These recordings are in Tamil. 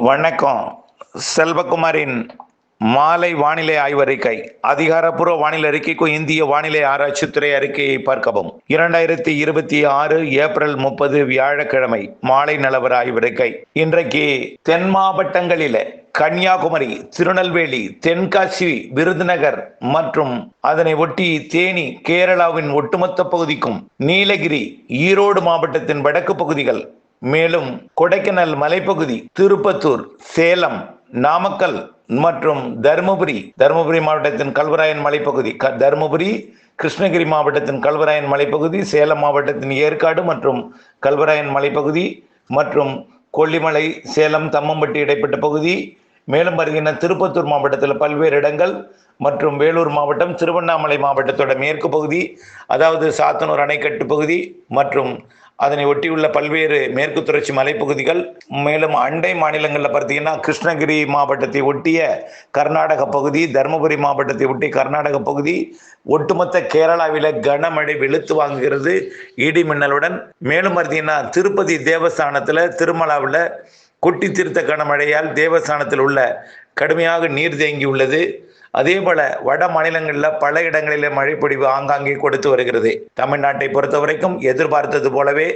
வணக்கம். செல்வகுமாரின் மாலை வானிலை ஆய்வறிக்கை. அதிகாரப்பூர்வ வானிலை அறிக்கைக்கும் இந்திய வானிலை ஆராய்ச்சித்துறை அறிக்கையை பார்க்கவும். 2026 ஏப்ரல் 30 வியாழக்கிழமை மாலை நிலவர ஆய்வறிக்கை. இன்றைக்கு தென் மாவட்டங்களிலே கன்னியாகுமரி, திருநெல்வேலி, தென்காசி, விருதுநகர் மற்றும் அதனை ஒட்டி தேனி, கேரளாவின் ஒட்டுமொத்த பகுதிக்கும், நீலகிரி, ஈரோடு மாவட்டத்தின் வடக்கு பகுதிகள், மேலும் கொடைக்கானல் மலைப்பகுதி, திருப்பத்தூர், சேலம், நாமக்கல் மற்றும் தருமபுரி மாவட்டத்தின் கல்வராயன் மலைப்பகுதி, தருமபுரி, கிருஷ்ணகிரி மாவட்டத்தின் கல்வராயன் மலைப்பகுதி, சேலம் மாவட்டத்தின் ஏற்காடு மற்றும் கல்வராயன் மலைப்பகுதி மற்றும் கொல்லிமலை, சேலம், தம்மம்பட்டி இடைப்பட்ட பகுதி, மேலும் வருகின்ற திருப்பத்தூர் மாவட்டத்தில் பல்வேறு இடங்கள் மற்றும் வேலூர் மாவட்டம், திருவண்ணாமலை மாவட்டத்தோட மேற்கு பகுதி, அதாவது சாத்தனூர் அணைக்கட்டு பகுதி மற்றும் அதனை ஒட்டியுள்ள பல்வேறு மேற்கு தொடர்ச்சி மலைப்பகுதிகள், மேலும் அண்டை மாநிலங்களில் பார்த்தீங்கன்னா கிருஷ்ணகிரி மாவட்டத்தை ஒட்டிய கர்நாடக பகுதி, தருமபுரி மாவட்டத்தை ஒட்டிய கர்நாடக பகுதி, ஒட்டுமொத்த கேரளாவில கனமழை வெளுத்து வாங்குகிறது இடி மின்னலுடன். மேலும் பார்த்தீங்கன்னா திருப்பதி தேவஸ்தானத்தில், திருமலாவில் கொட்டி தீர்த்த கனமழையால் தேவஸ்தானத்தில் உள்ள கடுமையாக நீர் தேங்கி உள்ளது. அதே போல வட மாநிலங்களில் பல இடங்களிலே மழைப்பொழிவு ஆங்காங்கே கொடுத்து வருகிறது. தமிழ்நாட்டை பொறுத்த வரைக்கும் எதிர்பார்த்தது போலவே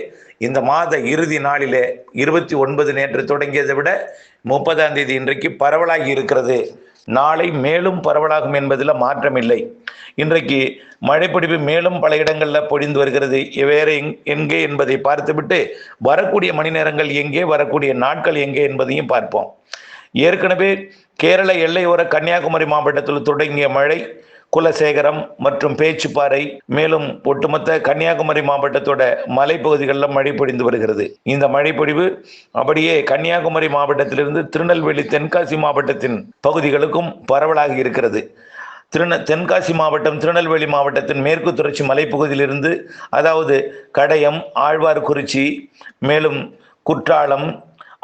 இந்த மாத இறுதி நாளிலே 29 நேற்று தொடங்கியதை விட 30ஆம் தேதி இன்றைக்கு பரவலாகி இருக்கிறது. நாளை மேலும் பரவலாகும் என்பதில் மாற்றமில்லை. இன்றைக்கு மழைப்பொழிவு மேலும் பல இடங்களில் பொழிந்து வருகிறது. வேறு எங்கே என்பதை பார்த்துவிட்டு வரக்கூடிய மணி நேரங்கள் எங்கே, வரக்கூடிய நாட்கள் எங்கே என்பதையும் பார்ப்போம். ஏற்கனவே கேரள எல்லையோர கன்னியாகுமரி மாவட்டத்தில் தொடங்கிய மழை குலசேகரம் மற்றும் பேச்சுப்பாறை, மேலும் ஒட்டுமொத்த கன்னியாகுமரி மாவட்டத்தோட மலைப்பகுதிகளில் மழை பொழிந்து வருகிறது. இந்த மழைப்பொழிவு அப்படியே கன்னியாகுமரி மாவட்டத்திலிருந்து திருநெல்வேலி, தென்காசி மாவட்டத்தின் பகுதிகளுக்கும் பரவலாகி இருக்கிறது. தென்காசி மாவட்டம், திருநெல்வேலி மாவட்டத்தின் மேற்கு தொடர்ச்சி மலைப்பகுதியிலிருந்து, அதாவது கடையம், ஆழ்வார்குறிச்சி, மேலும் குற்றாலம்,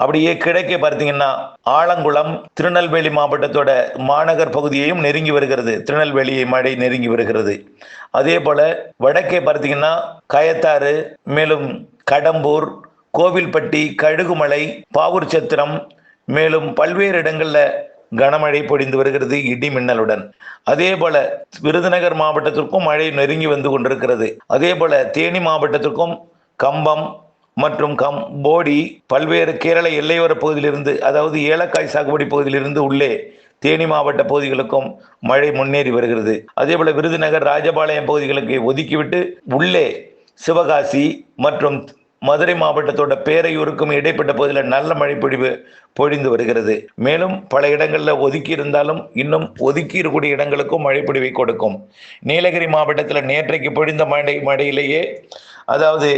அப்படியே கிழக்கே பார்த்தீங்கன்னா ஆலங்குளம், திருநெல்வேலி மாவட்டத்தோட மாநகர் பகுதியையும் நெருங்கி வருகிறது. திருநெல்வேலியை மழை நெருங்கி வருகிறது. அதே போல வடக்கே பார்த்தீங்கன்னா கயத்தாறு, மேலும் கடம்பூர், கோவில்பட்டி, கழுகுமலை, பாவூர் சத்திரம், மேலும் பல்வேறு இடங்கள்ல கனமழை பொழிந்து வருகிறது இடி மின்னலுடன். அதே போல விருதுநகர் மாவட்டத்திற்கும் மழை நெருங்கி வந்து கொண்டிருக்கிறது. அதே போல தேனி மாவட்டத்திற்கும் கம்பம் மற்றும் போடி, பல்வேறு கேரள எல்லையோர பகுதியிலிருந்து, அதாவது ஏலக்காய் சாகுபடி பகுதியிலிருந்து உள்ளே தேனி மாவட்ட பகுதிகளுக்கும் மழை முன்னேறி வருகிறது. அதே போல விருதுநகர், ராஜபாளையம் பகுதிகளுக்கு ஒதுக்கிவிட்டு உள்ளே சிவகாசி மற்றும் மதுரை மாவட்டத்தோட பேரையூருக்கும் இடைப்பட்ட பகுதியில் நல்ல மழை பொழிந்து வருகிறது. மேலும் பல இடங்களில் ஒதுக்கி இருந்தாலும் இன்னும் ஒதுக்கி இருக்கக்கூடிய இடங்களுக்கும் மழை பொழிவை கொடுக்கும். நீலகிரி மாவட்டத்தில் நேற்றைக்கு பொழிந்த மழையிலேயே, அதாவது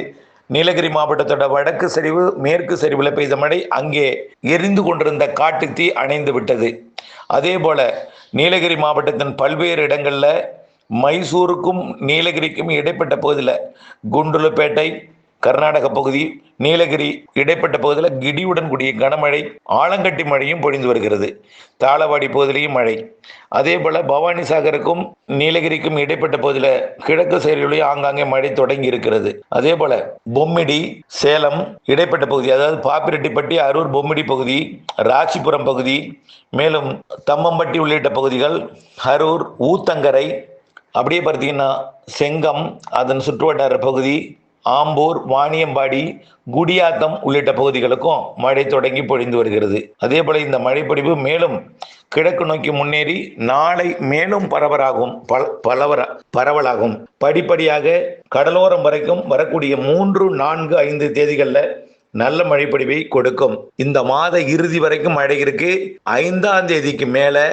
நீலகிரி மாவட்டத்தோட வடக்கு சரிவு, மேற்கு சரிவில் பெய்த மழை அங்கே எரிந்து கொண்டிருந்த காட்டு தீ அணைந்து விட்டது. அதே போல நீலகிரி மாவட்டத்தின் பல்வேறு இடங்கள்ல மைசூருக்கும் நீலகிரிக்கும் இடைப்பட்ட பகுதியில், குண்டுலுப்பேட்டை கர்நாடக பகுதி, நீலகிரி இடைப்பட்ட பகுதியில் கிடியுடன் கூடிய கனமழை, ஆலங்கட்டி மழையும் பொழிந்து வருகிறது. தாளவாடி பகுதியிலையும் மழை. அதே போல பவானிசாகருக்கும் நீலகிரிக்கும் இடைப்பட்ட பகுதியில் கிழக்கு செயலிலேயே ஆங்காங்கே மழை தொடங்கி இருக்கிறது. அதே போல பொம்மிடி, சேலம் இடைப்பட்ட பகுதி, அதாவது பாப்பிரெட்டிப்பட்டி, அரூர், பொம்மிடி பகுதி, ராசிபுரம் பகுதி, மேலும் தம்மம்பட்டி உள்ளிட்ட பகுதிகள், அரூர், ஊத்தங்கரை, அப்படியே பார்த்தீங்கன்னா செங்கம், அதன் சுற்றுவட்டார பகுதி, ஆம்பூர், வாணியம்பாடி, குடியாத்தம் உள்ளிட்ட பகுதிகளுக்கும் மழை தொடங்கி பொழிந்து வருகிறது. அதே போல இந்த மழைப்பொழிவு மேலும் கிழக்கு நோக்கி முன்னேறி நாளை மேலும் பரவலாகும். படிப்படியாக கடலோரம் வரைக்கும் வரக்கூடிய 3, 4, 5 தேதிகளில் நல்ல மழைப்பொழிவை கொடுக்கும். இந்த மாத இறுதி வரைக்கும் மழை இருக்கு. 5ஆம் தேதிக்கு மேல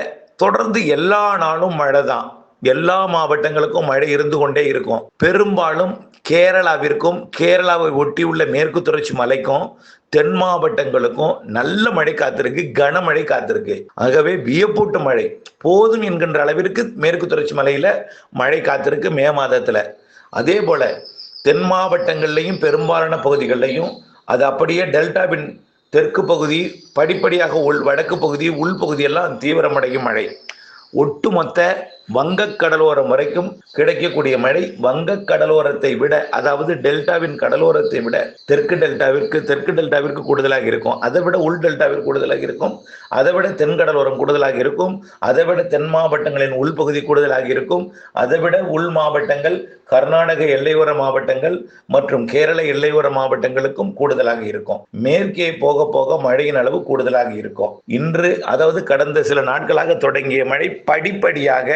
தொடர்ந்து எல்லா நாளும் மழை தான். எல்லா மாவட்டங்களுக்கும் மழை இருந்து கொண்டே இருக்கும். பெரும்பாலும் கேரளாவிற்கும், கேரளாவை ஒட்டியுள்ள மேற்கு தொடர்ச்சி மலைக்கும், தென் மாவட்டங்களுக்கும் நல்ல மழை காத்திருக்கு, கனமழை காத்திருக்கு. ஆகவே வியப்பூட்டு மழை போதும் என்கின்ற அளவிற்கு மேற்கு தொடர்ச்சி மலையில மழை காத்திருக்கு மே மாதத்துல. அதே போல தென் மாவட்டங்கள்லையும் பெரும்பாலான பகுதிகளிலையும், அது அப்படியே டெல்டாவின் தெற்கு பகுதி, படிப்படியாக வடக்கு பகுதி, உள்பகுதியெல்லாம் தீவிரமடையும் மழை. ஒட்டுமொத்த வங்கக் கடலோரம் வரைக்கும் கிடைக்கக்கூடிய மழை வங்கக் கடலோரத்தை விட, அதாவது டெல்டாவின் கடலோரத்தை விட தெற்கு டெல்டாவிற்கு கூடுதலாக இருக்கும். அதை விட உள் டெல்டாவிற்கு கூடுதலாக இருக்கும். அதை விட தென்கடலோரம் கூடுதலாக இருக்கும். அதை விட தென் மாவட்டங்களின் உள்பகுதி கூடுதலாக இருக்கும். அதை விட உள் மாவட்டங்கள், கர்நாடக எல்லையோர மாவட்டங்கள் மற்றும் கேரள எல்லையோர மாவட்டங்களுக்கும் கூடுதலாக இருக்கும். மேற்கே போக போக மழையின் அளவு கூடுதலாக இருக்கும். இன்று, அதாவது கடந்த சில நாட்களாக தொடங்கிய மழை படிப்படியாக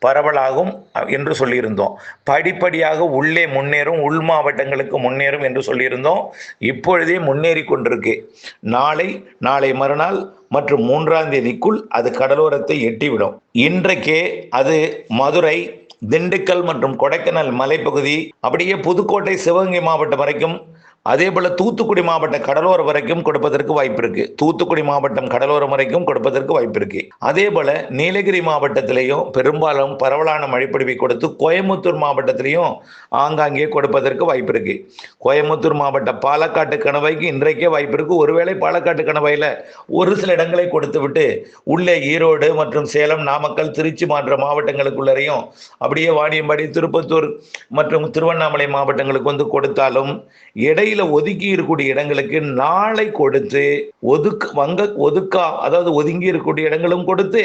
பரவலாகும் என்று சொல்லியிருந்தோம். படிப்படியாக உள்ளே முன்னேறும், உள் மாவட்டங்களுக்கு முன்னேறும் என்று சொல்லியிருந்தோம். இப்பொழுதே முன்னேறி கொண்டிருக்கு. நாளை மறுநாள் மற்றும் 3ஆம் தேதிக்குள் அது கடலோரத்தை எட்டிவிடும். இன்றைக்கே அது மதுரை, திண்டுக்கல் மற்றும் கொடைக்கானல் மலைப்பகுதி, அப்படியே புதுக்கோட்டை, சிவகங்கை மாவட்டம் வரைக்கும், அதே போல தூத்துக்குடி மாவட்ட கடலோரம் வரைக்கும் கொடுப்பதற்கு வாய்ப்பு இருக்கு. தூத்துக்குடி மாவட்டம் கடலோரம் வரைக்கும் கொடுப்பதற்கு வாய்ப்பு இருக்கு. அதே போல நீலகிரி மாவட்டத்திலையும் பெரும்பாலும் பரவலான மழைப்பொழிவை கொடுத்து கோயம்புத்தூர் மாவட்டத்திலையும் ஆங்காங்கே கொடுப்பதற்கு வாய்ப்பு இருக்கு. கோயம்புத்தூர் மாவட்டம் பாலக்காட்டு கணவாய்க்கு இன்றைக்கே வாய்ப்பு இருக்கு. ஒருவேளை பாலக்காட்டு கணவாயில ஒரு சில இடங்களை கொடுத்து விட்டு உள்ளே ஈரோடு மற்றும் சேலம், நாமக்கல், திருச்சி மாவட்ட மாவட்டங்களுக்குள்ளரையும் அப்படியே வாணியம்பாடி, திருப்பத்தூர் மற்றும் திருவண்ணாமலை மாவட்டங்களுக்கு வந்து கொடுத்தாலும் இடையில ஒதுக்கி இருக்கக்கூடிய இடங்களுக்கு நாளை கொடுத்து அதாவது ஒதுங்கி இருக்கக்கூடிய இடங்களும் கொடுத்து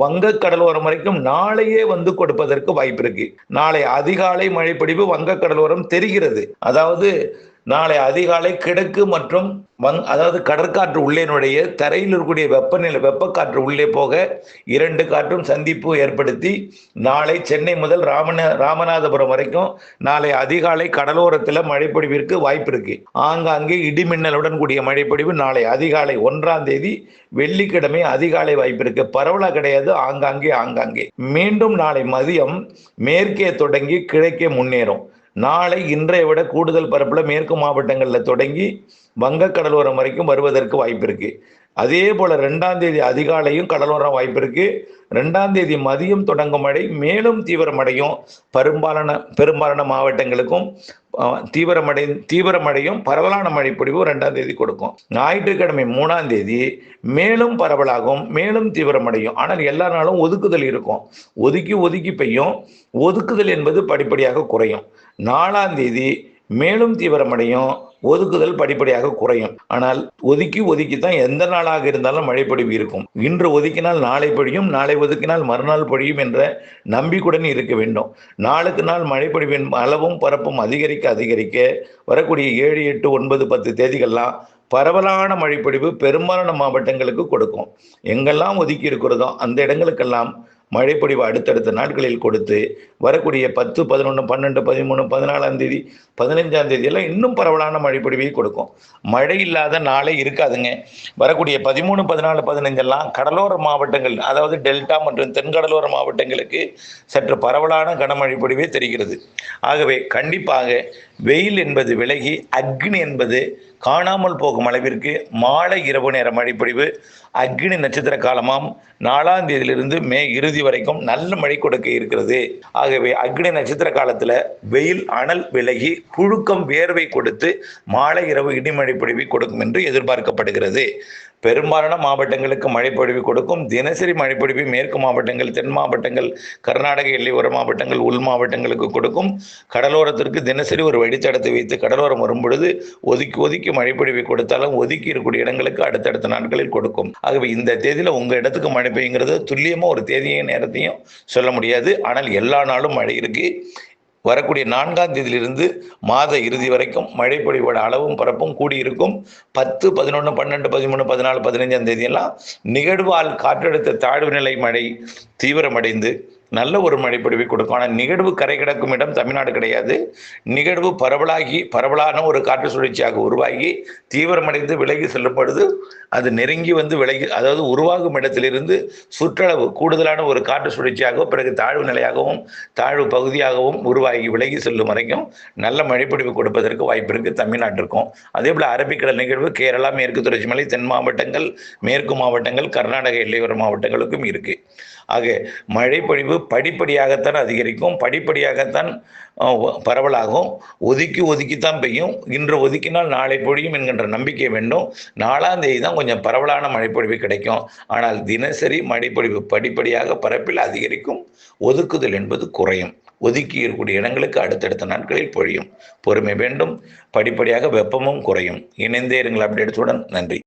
வங்க கடலோரம் வரைக்கும் நாளையே வந்து கொடுப்பதற்கு வாய்ப்பு இருக்கு. நாளை அதிகாலை மழைப்பொழிவு வங்க கடலோரம் தெரிகிறது. அதாவது நாளை அதிகாலை கிழக்கு மற்றும் அதாவது கடற்காற்று உள்ளே நுழைய, தரையில் இருக்கக்கூடிய வெப்பக்காற்று உள்ளே போக, 2 காற்றும் சந்திப்பு ஏற்படுத்தி நாளை சென்னை முதல் ராமநாதபுரம் வரைக்கும் நாளை அதிகாலை கடலோரத்தில் மழைப்பொழிவிற்கு வாய்ப்பு இருக்கு. ஆங்காங்கே இடிமின்னலுடன் கூடிய மழைப்பொழிவு நாளை அதிகாலை 1ஆம் தேதி வெள்ளிக்கிழமை அதிகாலை வாய்ப்பு இருக்கு. பரவலா கிடையாது, ஆங்காங்கே. மீண்டும் நாளை மதியம் மேற்கே தொடங்கி கிழக்கே முன்னேறும். நாளை இன்றைய விட கூடுதல் பரப்புல மேற்கு மாவட்டங்களில் தொடங்கி வங்க கடலோரம் வரைக்கும் வருவதற்கு வாய்ப்பு இருக்கு. அதே போல 2ஆம் தேதி அதிகாலையும் கடலோரம் வாய்ப்பு இருக்கு. 2ஆம் தேதி மதியம் தொடங்கும் மழை மேலும் தீவிரமடையும். பெரும்பாலான மாவட்டங்களுக்கும் தீவிரமடையும் பரவலான மழைப்பொழிவு 2ஆம் தேதி கொடுக்கும். ஞாயிற்றுக்கிழமை 3ஆம் தேதி மேலும் பரவலாகும், மேலும் தீவிரமடையும். ஆனால் எல்லா நாளும் ஒதுக்குதல் இருக்கும். ஒதுக்கி பெய்யும். ஒதுக்குதல் என்பது படிப்படியாக குறையும். 4ஆம் தேதி மேலும் தீவிரமடையும், ஒதுக்குதல் படிப்படியாக குறையும். ஆனால் ஒதுக்கி தான் எந்த நாளாக இருந்தாலும் மழைப்பொழிவு இருக்கும். இன்று ஒதுக்கினால் நாளை பொழியும், நாளை ஒதுக்கினால் மறுநாள் பொழியும் என்ற நம்பிக்கையுடன் இருக்க வேண்டும். நாளுக்கு நாள் மழைப்பொழிவின் அளவும் பரப்பும் அதிகரிக்க வரக்கூடிய 7, 8, 9, 10 தேதிகள்லாம் பரவலான மழைப்பொழிவு பெரும்பாலான மாவட்டங்களுக்கு கொடுக்கும். எங்கெல்லாம் ஒதுக்கி இருக்கிறதோ அந்த இடங்களுக்கெல்லாம் மழைப்பொழிவு அடுத்தடுத்த நாட்களில் கொடுத்து வரக்கூடிய 10, 11, 12, 13, 14ஆம் தேதி, 15ஆம் தேதி எல்லாம் இன்னும் பரவலான மழைப்பொழிவை கொடுக்கும். மழை இல்லாத நாளே இருக்காதுங்க. வரக்கூடிய 13, 14, 15 எல்லாம் கடலோர மாவட்டங்கள், அதாவது டெல்டா மற்றும் தென்கடலோர மாவட்டங்களுக்கு சற்று பரவலான கனமழை பொழிவே தெரிகிறது. ஆகவே கண்டிப்பாக வெயில் என்பது விலகி அக்னி என்பது காணாமல் போகும் அளவிற்கு மாலை இரவு நேர மழைப்பொழிவு அக்னி நட்சத்திர காலமாம் 4ஆம் தேதியிலிருந்து மே இறுதி வரைக்கும் நல்ல மழை கொடுக்க இருக்கிறது. ஆகவே அக்னி நட்சத்திர காலத்துல வெயில் அனல் விலகி புழுக்கம் வேர்வை கொடுத்து மாலை இரவு இடிமழை பொழிவை கொடுக்கும் என்று எதிர்பார்க்கப்படுகிறது. பெரும்பாலான மாவட்டங்களுக்கு மழைப்பொழிவு கொடுக்கும். தினசரி மழைப்பொழிவு மேற்கு மாவட்டங்கள், தென் மாவட்டங்கள், கர்நாடக எல்லையோர மாவட்டங்கள், உள் மாவட்டங்களுக்கு கொடுக்கும். கடலோரத்திற்கு தினசரி ஒரு வழித்தடத்தை வைத்து கடலோரம் வரும் பொழுது ஒதுக்கி மழைப்பொழிவை கொடுத்தாலும் ஒதுக்கி இருக்கக்கூடிய இடங்களுக்கு அடுத்தடுத்த நாட்களில் கொடுக்கும். ஆகவே இந்த தேதியில உங்க இடத்துக்கு மழை பெய்யுங்கிறது துல்லியமா ஒரு தேதியையும் நேரத்தையும் சொல்ல முடியாது. ஆனால் எல்லா நாளும் மழை இருக்கு. வரக்கூடிய 4ஆம் தேதியிலிருந்து மாத இறுதி வரைக்கும் மழைப்பொழிவோட அளவும் பரப்பும் கூடியிருக்கும். 10, 11, 12, 13, 14, 15ஆம் தேதியெல்லாம் நிகழ்வால் காற்றழுத்த தாழ்வு நிலை மழை தீவிரமடைந்து நல்ல ஒரு மழைப்பொழிவை கொடுக்கும். ஆனால் நிகழ்வு கரை கிடக்கும் இடம் தமிழ்நாடு கிடையாது. நிகழ்வு பரவலான ஒரு காற்று சுழற்சியாக உருவாகி தீவிரமடைந்து விலகி செல்லும் பொழுது அது நெருங்கி வந்து அதாவது உருவாகும் இடத்திலிருந்து சுற்றளவு கூடுதலான ஒரு காற்று சுழற்சியாகவும் பிறகு தாழ்வு நிலையாகவும் தாழ்வு பகுதியாகவும் உருவாகி விலகி செல்லும் வரைக்கும் நல்ல மழைப்பொழிவு கொடுப்பதற்கு வாய்ப்பு இருக்கு தமிழ்நாட்டிற்கும். அதே போல அரபிக்கடல் நிகழ்வு கேரளா, மேற்கு தொடர்ச்சி மலை, தென் மாவட்டங்கள், மேற்கு மாவட்டங்கள், கர்நாடக எல்லையோர மாவட்டங்களுக்கும் இருக்கு. ஆக மழைப்பொழிவு படிப்படியாகத்தான் அதிகரிக்கும், படிப்படியாகத்தான் பரவலாகும். ஒதுக்கித்தான் பெய்யும். இன்று ஒதுக்கினால் நாளை பொழியும் என்கின்ற நம்பிக்கை வேண்டும். 4ஆம் தேதி தான் கொஞ்சம் பரவலான மழைப்பொழிவு கிடைக்கும். ஆனால் தினசரி மழைப்பொழிவு படிப்படியாக பரப்பில் அதிகரிக்கும். ஒதுக்குதல் என்பது குறையும். ஒதுக்கி இருக்கக்கூடிய இடங்களுக்கு அடுத்தடுத்த நாட்களில் பொழியும். பொறுமை வேண்டும். படிப்படியாக வெப்பமும் குறையும். இணைந்தே இருங்கள் அப்டேட்ஸுடன். நன்றி.